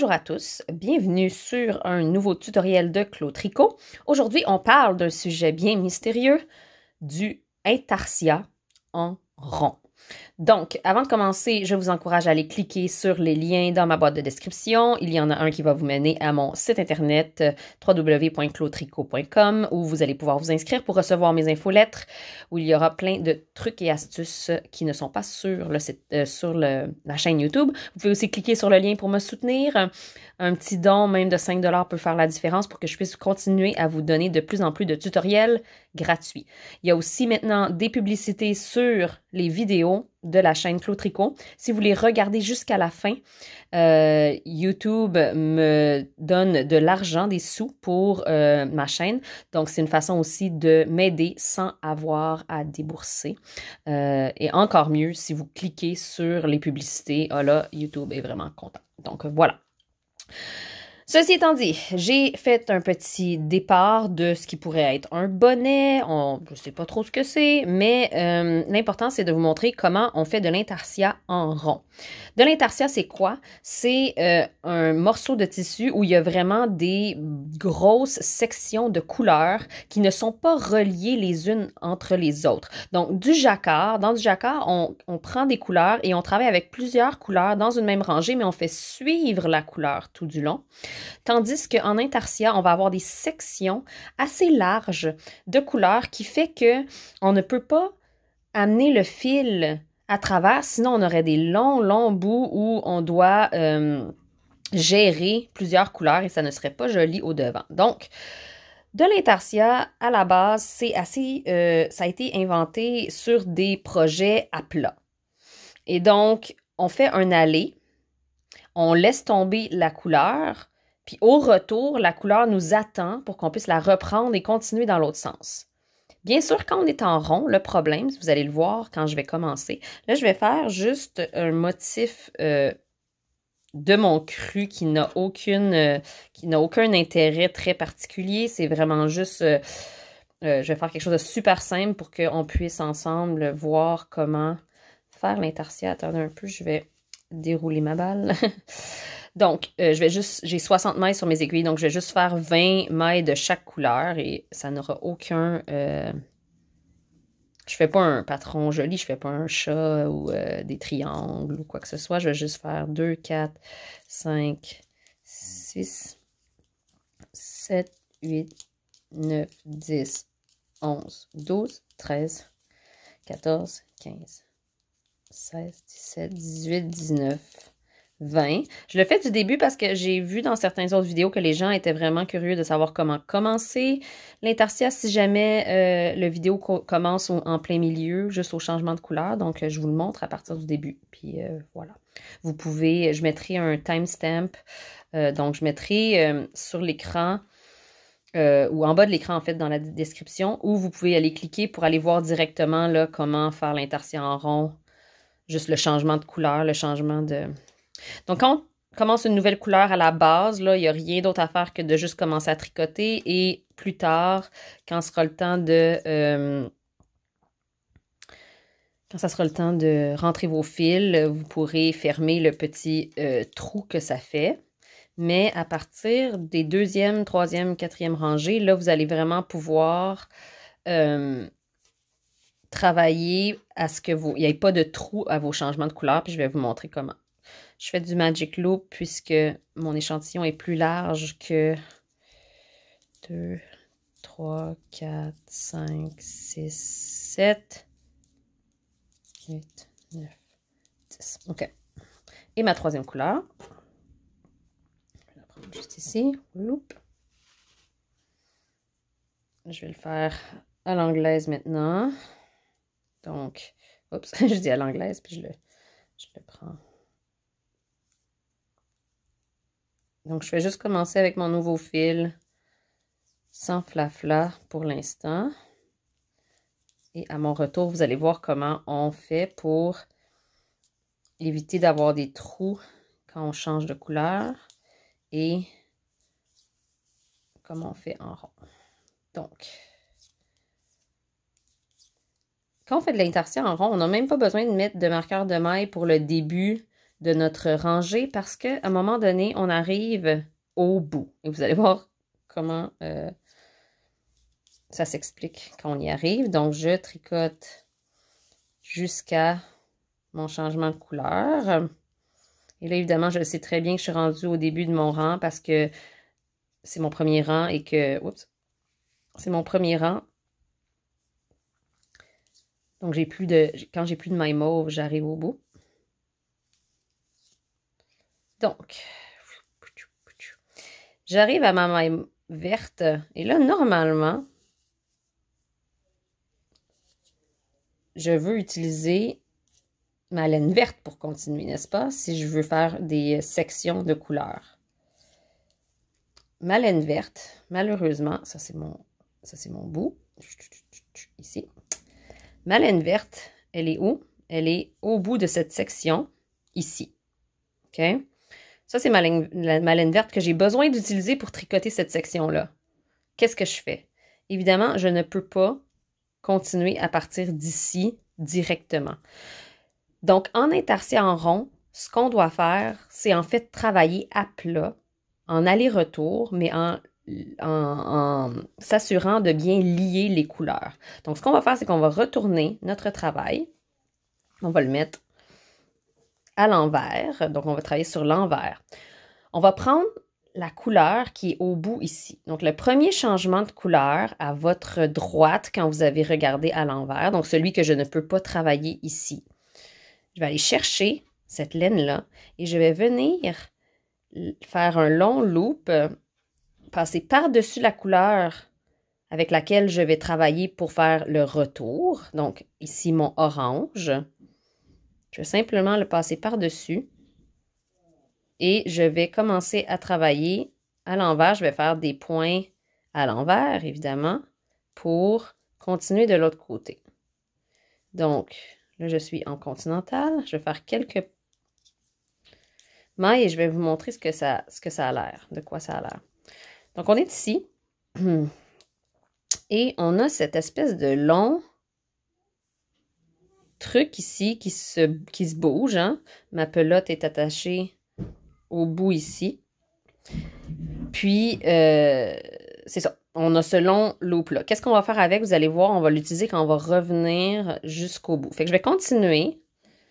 Bonjour à tous, bienvenue sur un nouveau tutoriel de Clos Tricot. Aujourd'hui, on parle d'un sujet bien mystérieux, du intarsia en rond. Donc, avant de commencer, je vous encourage à aller cliquer sur les liens dans ma boîte de description. Il y en a un qui va vous mener à mon site internet www.clostricot.com où vous allez pouvoir vous inscrire pour recevoir mes infolettres où il y aura plein de trucs et astuces qui ne sont pas sur le site, la chaîne YouTube. Vous pouvez aussi cliquer sur le lien pour me soutenir. Un petit don, même de 5 $ peut faire la différence pour que je puisse continuer à vous donner de plus en plus de tutoriels gratuits. Il y a aussi maintenant des publicités sur les vidéos de la chaîne Clos Tricot. Si vous les regardez jusqu'à la fin, YouTube me donne de l'argent, des sous pour ma chaîne. Donc, c'est une façon aussi de m'aider sans avoir à débourser. Et encore mieux, si vous cliquez sur les publicités, ah là, YouTube est vraiment content. Donc, voilà. Ceci étant dit, j'ai fait un petit départ de ce qui pourrait être un bonnet. Je ne sais pas trop ce que c'est, mais l'important, c'est de vous montrer comment on fait de l'intarsia en rond. De l'intarsia, c'est quoi? C'est un morceau de tissu où il y a vraiment des grosses sections de couleurs qui ne sont pas reliées les unes entre les autres. Donc, du jacquard, dans du jacquard, on prend des couleurs et on travaille avec plusieurs couleurs dans une même rangée, mais on fait suivre la couleur tout du long. Tandis qu'en intarsia, on va avoir des sections assez larges de couleurs qui fait que on ne peut pas amener le fil à travers, sinon on aurait des longs bouts où on doit gérer plusieurs couleurs et ça ne serait pas joli au devant. Donc, de l'intarsia, à la base, c'est assez, ça a été inventé sur des projets à plat. Et donc, on fait un allé, on laisse tomber la couleur, puis au retour, la couleur nous attend pour qu'on puisse la reprendre et continuer dans l'autre sens. Bien sûr, quand on est en rond, le problème, vous allez le voir quand je vais commencer, là, je vais faire juste un motif de mon cru qui n'a aucun intérêt très particulier. C'est vraiment juste, je vais faire quelque chose de super simple pour qu'on puisse ensemble voir comment faire l'intarsia. Attendez un peu, je vais dérouler ma balle. Donc, j'ai 60 mailles sur mes aiguilles, donc je vais juste faire 20 mailles de chaque couleur et ça n'aura aucun... je fais pas un patron joli, je fais pas un chat ou des triangles ou quoi que ce soit. Je vais juste faire 2, 4, 5, 6, 7, 8, 9, 10, 11, 12, 13, 14, 15, 16, 17, 18, 19... 20. Je le fais du début parce que j'ai vu dans certaines autres vidéos que les gens étaient vraiment curieux de savoir comment commencer l'intarsia si jamais le vidéo commence en plein milieu, juste au changement de couleur. Donc, je vous le montre à partir du début. Puis, voilà. Vous pouvez, je mettrai un timestamp. Donc, je mettrai sur l'écran ou en bas de l'écran, en fait, dans la description, où vous pouvez aller cliquer pour aller voir directement là, comment faire l'intarsia en rond. Juste le changement de couleur, le changement de... Donc, quand on commence une nouvelle couleur à la base, là, il n'y a rien d'autre à faire que de juste commencer à tricoter et plus tard, quand ça sera le temps de rentrer vos fils, vous pourrez fermer le petit trou que ça fait. Mais à partir des deuxième, troisième, quatrième rangées, là, vous allez vraiment pouvoir travailler à ce que il n'y ait pas de trou à vos changements de couleur. Puis je vais vous montrer comment. Je fais du Magic Loop puisque mon échantillon est plus large que 2, 3, 4, 5, 6, 7, 8, 9, 10. OK. Et ma troisième couleur. Je vais la prendre juste ici. Loop. Je vais le faire à l'anglaise maintenant. Donc, oups, je dis à l'anglaise, puis je le prends. Donc, je vais juste commencer avec mon nouveau fil sans flafla pour l'instant. Et à mon retour, vous allez voir comment on fait pour éviter d'avoir des trous quand on change de couleur et comment on fait en rond. Donc, quand on fait de l'intarsia en rond, on n'a même pas besoin de mettre de marqueur de maille pour le début de notre rangée parce qu'à un moment donné, on arrive au bout. Et vous allez voir comment ça s'explique quand on y arrive. Donc, je tricote jusqu'à mon changement de couleur. Et là, évidemment, je sais très bien que je suis rendue au début de mon rang parce que c'est mon premier rang et que... Oups! C'est mon premier rang. Donc, quand j'ai plus de mailles mauve, j'arrive au bout. Donc, j'arrive à ma maille verte. Et là, normalement, je veux utiliser ma laine verte pour continuer, n'est-ce pas? Si je veux faire des sections de couleurs. Ma laine verte, malheureusement, ça c'est mon bout. Ici. Ma laine verte, elle est où? Elle est au bout de cette section, ici. OK? Ça, c'est ma laine verte que j'ai besoin d'utiliser pour tricoter cette section-là. Qu'est-ce que je fais? Évidemment, je ne peux pas continuer à partir d'ici directement. Donc, en intarsia en rond, ce qu'on doit faire, c'est en fait travailler à plat, en aller-retour, mais en s'assurant de bien lier les couleurs. Donc, ce qu'on va faire, c'est qu'on va retourner notre travail. On va le mettre à l'envers. Donc, on va travailler sur l'envers. On va prendre la couleur qui est au bout ici. Donc, le premier changement de couleur à votre droite quand vous avez regardé à l'envers, donc celui que je ne peux pas travailler ici. Je vais aller chercher cette laine-là et je vais venir faire un long loop, passer par-dessus la couleur avec laquelle je vais travailler pour faire le retour. Donc, ici, mon orange. Je vais simplement le passer par-dessus. Et je vais commencer à travailler à l'envers. Je vais faire des points à l'envers, évidemment, pour continuer de l'autre côté. Donc, là, je suis en continental. Je vais faire quelques mailles et je vais vous montrer ce que ça a l'air, de quoi ça a l'air. Donc, on est ici. Et on a cette espèce de long truc ici qui se bouge. Hein? Ma pelote est attachée au bout ici. Puis, c'est ça. On a ce long loop-là. Qu'est-ce qu'on va faire avec? Vous allez voir, on va l'utiliser quand on va revenir jusqu'au bout. Fait que je vais continuer.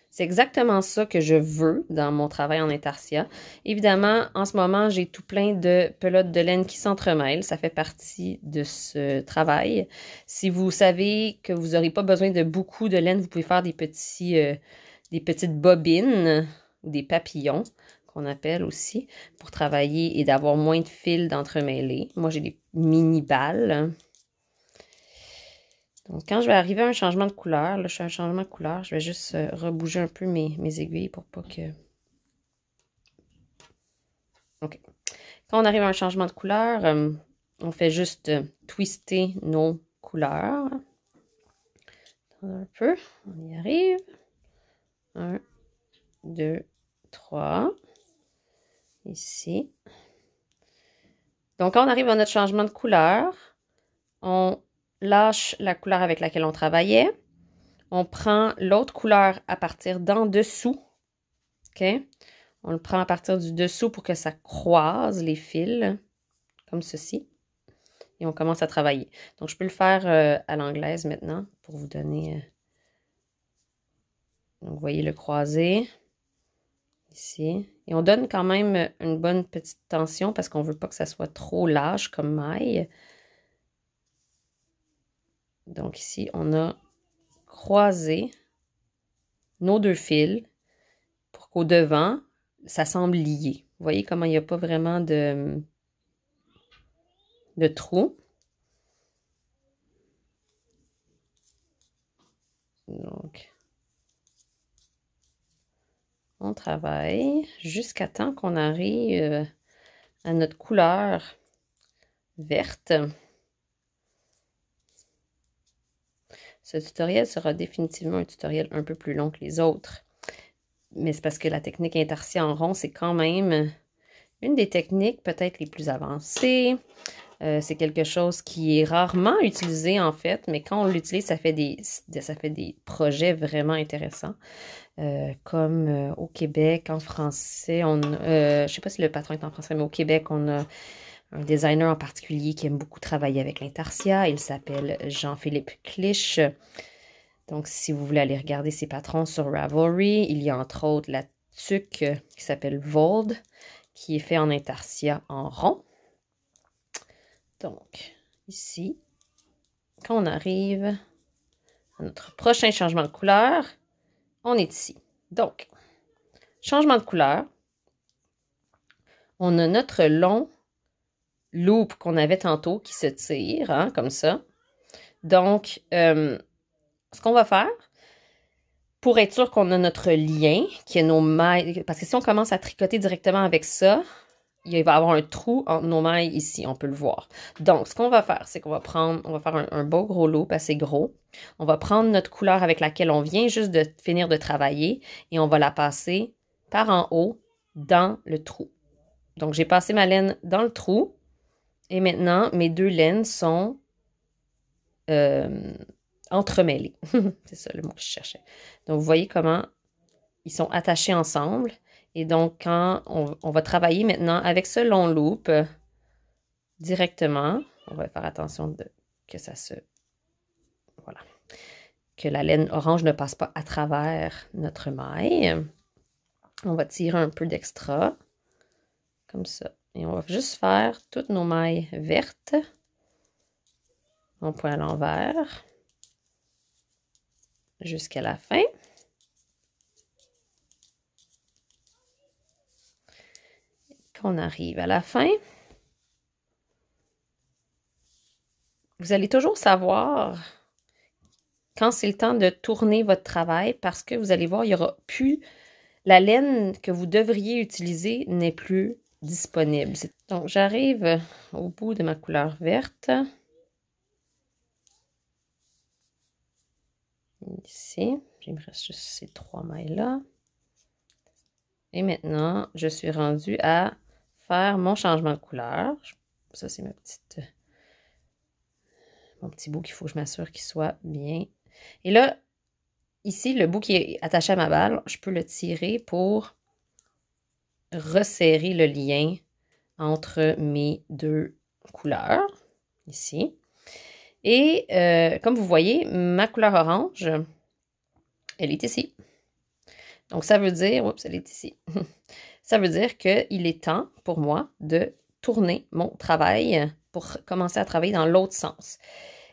C'est exactement ça que je veux dans mon travail en intarsia. Évidemment, en ce moment, j'ai tout plein de pelotes de laine qui s'entremêlent. Ça fait partie de ce travail. Si vous savez que vous n'aurez pas besoin de beaucoup de laine, vous pouvez faire des petites bobines ou des papillons qu'on appelle aussi pour travailler et d'avoir moins de fils d'entremêlés. Moi, j'ai des mini balles. Donc, quand je vais arriver à un changement de couleur, là, je fais un changement de couleur, je vais juste rebouger un peu mes aiguilles pour pas que... OK. Quand on arrive à un changement de couleur, on fait juste twister nos couleurs. Un peu, on y arrive. 1, 2, 3. Ici. Donc, quand on arrive à notre changement de couleur, on lâche la couleur avec laquelle on travaillait. On prend l'autre couleur à partir d'en dessous. OK? On le prend à partir du dessous pour que ça croise les fils, comme ceci. Et on commence à travailler. Donc, je peux le faire à l'anglaise maintenant pour vous donner... Donc, vous voyez le croisé. Ici. Et on donne quand même une bonne petite tension parce qu'on ne veut pas que ça soit trop lâche comme maille. Donc ici, on a croisé nos deux fils pour qu'au devant, ça semble lié. Vous voyez comment il n'y a pas vraiment de trou. Donc, on travaille jusqu'à temps qu'on arrive à notre couleur verte. Ce tutoriel sera définitivement un tutoriel un peu plus long que les autres. Mais c'est parce que la technique intarsia en rond, c'est quand même une des techniques peut-être les plus avancées. C'est quelque chose qui est rarement utilisé en fait, mais quand on l'utilise, ça fait des projets vraiment intéressants. Comme au Québec, en français, je ne sais pas si le patron est en français, mais au Québec, on a un designer en particulier qui aime beaucoup travailler avec l'intarsia. Il s'appelle Jean-Philippe Clich. Donc, si vous voulez aller regarder ses patrons sur Ravelry, il y a entre autres la tuque qui s'appelle Vold, qui est fait en intarsia en rond. Donc, ici, quand on arrive à notre prochain changement de couleur, on est ici. Donc, changement de couleur. On a notre long loop qu'on avait tantôt qui se tire, hein, comme ça. Donc, ce qu'on va faire, pour être sûr qu'on a notre lien, qui est nos mailles, parce que si on commence à tricoter directement avec ça, il va y avoir un trou entre nos mailles ici, on peut le voir. Donc, ce qu'on va faire, c'est qu'on va faire un beau gros loop assez gros. On va prendre notre couleur avec laquelle on vient juste de finir de travailler et on va la passer par en haut dans le trou. Donc, j'ai passé ma laine dans le trou et maintenant, mes deux laines sont entremêlés. C'est ça le mot que je cherchais. Donc, vous voyez comment ils sont attachés ensemble. Et donc, quand on va travailler maintenant avec ce long loop directement, on va faire attention que ça se... Voilà. Que la laine orange ne passe pas à travers notre maille. On va tirer un peu d'extra, comme ça. Et on va juste faire toutes nos mailles vertes en point à l'envers jusqu'à la fin. Quand on arrive à la fin, vous allez toujours savoir quand c'est le temps de tourner votre travail parce que vous allez voir, il n'y aura plus... La laine que vous devriez utiliser n'est plus disponible. Donc, j'arrive au bout de ma couleur verte. Ici, il me reste juste ces 3 mailles-là. Et maintenant, je suis rendue à faire mon changement de couleur. Ça, c'est mon petit bout qu'il faut que je m'assure qu'il soit bien. Et là, ici, le bout qui est attaché à ma balle, je peux le tirer pour resserrer le lien entre mes deux couleurs, ici. Et comme vous voyez, ma couleur orange, elle est ici. Donc, ça veut dire... Oups, elle est ici. Ça veut dire qu'il est temps pour moi de tourner mon travail pour commencer à travailler dans l'autre sens.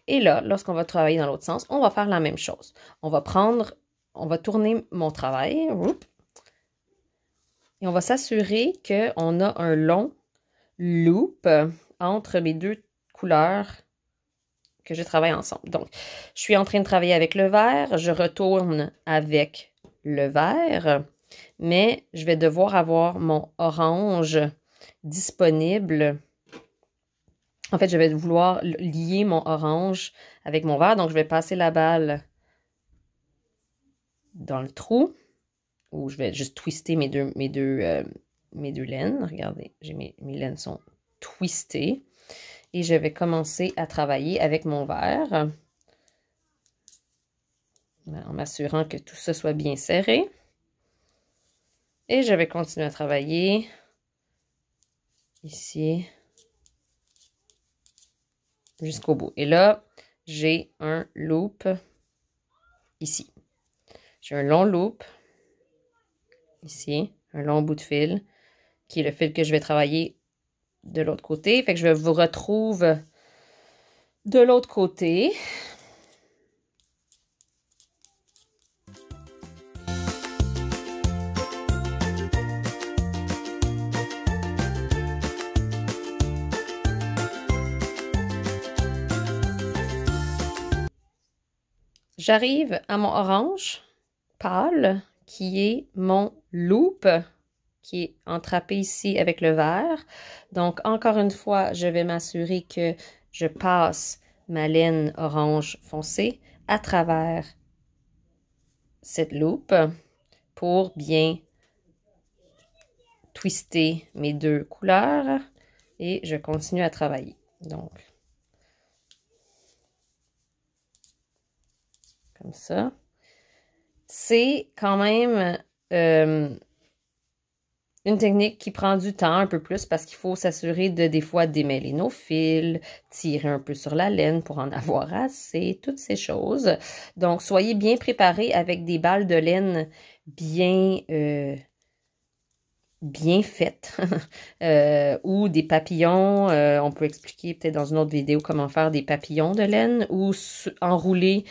Et là, lorsqu'on va travailler dans l'autre sens, on va faire la même chose. On va tourner mon travail. Et on va s'assurer qu'on a un long loop entre mes deux couleurs que je travaille ensemble. Donc, je suis en train de travailler avec le vert, je retourne avec le vert, mais je vais devoir avoir mon orange disponible. En fait, je vais vouloir lier mon orange avec mon vert, donc je vais passer la balle dans le trou, où je vais juste twister mes deux laines. Regardez, mes laines sont twistées. Et je vais commencer à travailler avec mon vert, en m'assurant que tout ça soit bien serré. Et je vais continuer à travailler ici jusqu'au bout. Et là, j'ai un loop ici. J'ai un long loop ici, un long bout de fil, qui est le fil que je vais travailler de l'autre côté. Fait que je vous retrouve de l'autre côté. J'arrive à mon orange pâle, qui est mon loop, qui est entrappé ici avec le vert. Donc, encore une fois, je vais m'assurer que je passe ma laine orange foncé à travers cette loupe pour bien twister mes deux couleurs et je continue à travailler. Donc, comme ça. C'est quand même une technique qui prend du temps un peu plus parce qu'il faut s'assurer de des fois démêler nos fils, tirer un peu sur la laine pour en avoir assez, toutes ces choses. Donc, soyez bien préparés avec des balles de laine bien faites ou des papillons. On peut expliquer peut-être dans une autre vidéo comment faire des papillons de laine ou enrouler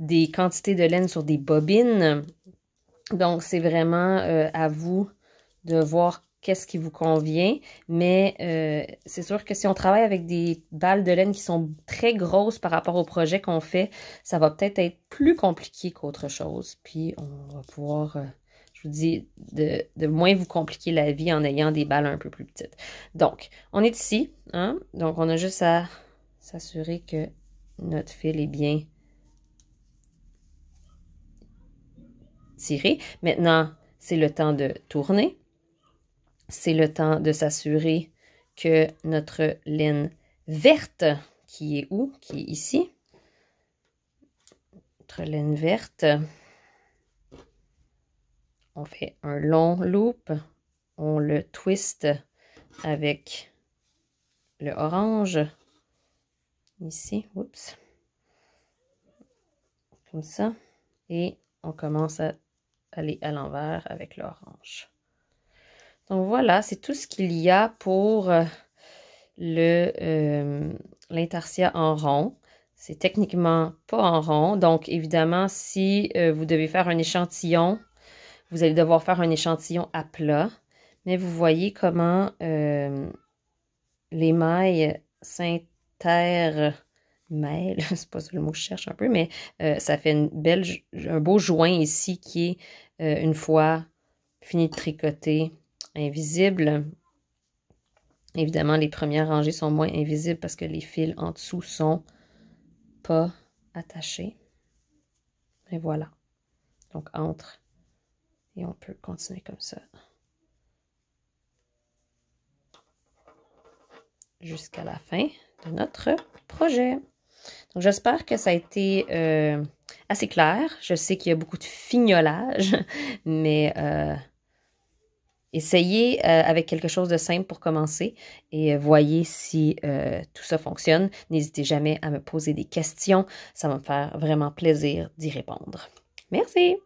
des quantités de laine sur des bobines. Donc, c'est vraiment à vous de voir qu'est-ce qui vous convient. Mais c'est sûr que si on travaille avec des balles de laine qui sont très grosses par rapport au projet qu'on fait, ça va peut-être être plus compliqué qu'autre chose. Puis, on va pouvoir, je vous dis, de moins vous compliquer la vie en ayant des balles un peu plus petites. Donc, on est ici, hein? Donc, on a juste à s'assurer que notre fil est bien tiré. Maintenant, c'est le temps de tourner. C'est le temps de s'assurer que notre laine verte, qui est où? Qui est ici. Notre laine verte, on fait un long loop. On le twist avec le orange. Ici, oups. Comme ça. Et on commence à aller à l'envers avec l'orange. Donc voilà, c'est tout ce qu'il y a pour l'intarsia en rond. C'est techniquement pas en rond. Donc évidemment, si vous devez faire un échantillon, vous allez devoir faire un échantillon à plat. Mais vous voyez comment les mailles s'intermêlent. C'est pas ça le mot que je cherche un peu, mais ça fait un beau joint ici qui est, une fois fini de tricoter, invisible. Évidemment, les premières rangées sont moins invisibles parce que les fils en dessous sont pas attachés. Et voilà. Donc, entre. Et on peut continuer comme ça. Jusqu'à la fin de notre projet. Donc, j'espère que ça a été assez clair. Je sais qu'il y a beaucoup de fignolage, mais essayez avec quelque chose de simple pour commencer et voyez si tout ça fonctionne. N'hésitez jamais à me poser des questions. Ça va me faire vraiment plaisir d'y répondre. Merci!